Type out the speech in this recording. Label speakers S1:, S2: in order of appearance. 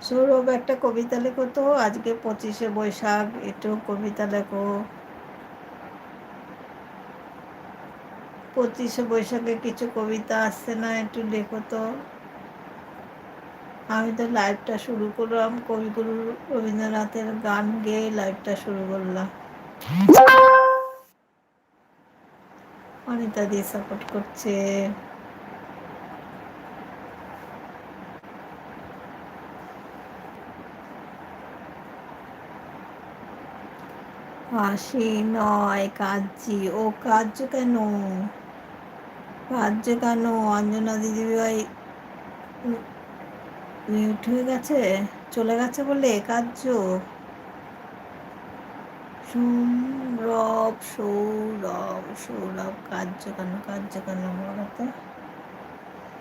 S1: সৌরভ একটা কবিতা লেখো তো, আজকে 25শে বৈশাখ, একটু কবিতা লেখো। 25শে বৈশাখে কিছু কবিতা আসছে না, একটু লেখো তো। আমি তো লাইভটা শুরু করলাম, কবিগুরু রবীন্দ্রনাথের গান গেয়ে লাইভটা শুরু করলাম। অনিতা দিয়ে সাপোর্ট করছে। হাসি নয়, কাঁদছি। ও কাঁদছো কেন? কাঁদছো কেন? অঞ্জনা দিদিভাই মিউট হয়ে গেছে, চলে গেছে বলে কাঁদছো? সৌরভ, সৌরভ, সৌরভ, কাঁদছো কেন? কাঁদছো কেন বলো তো?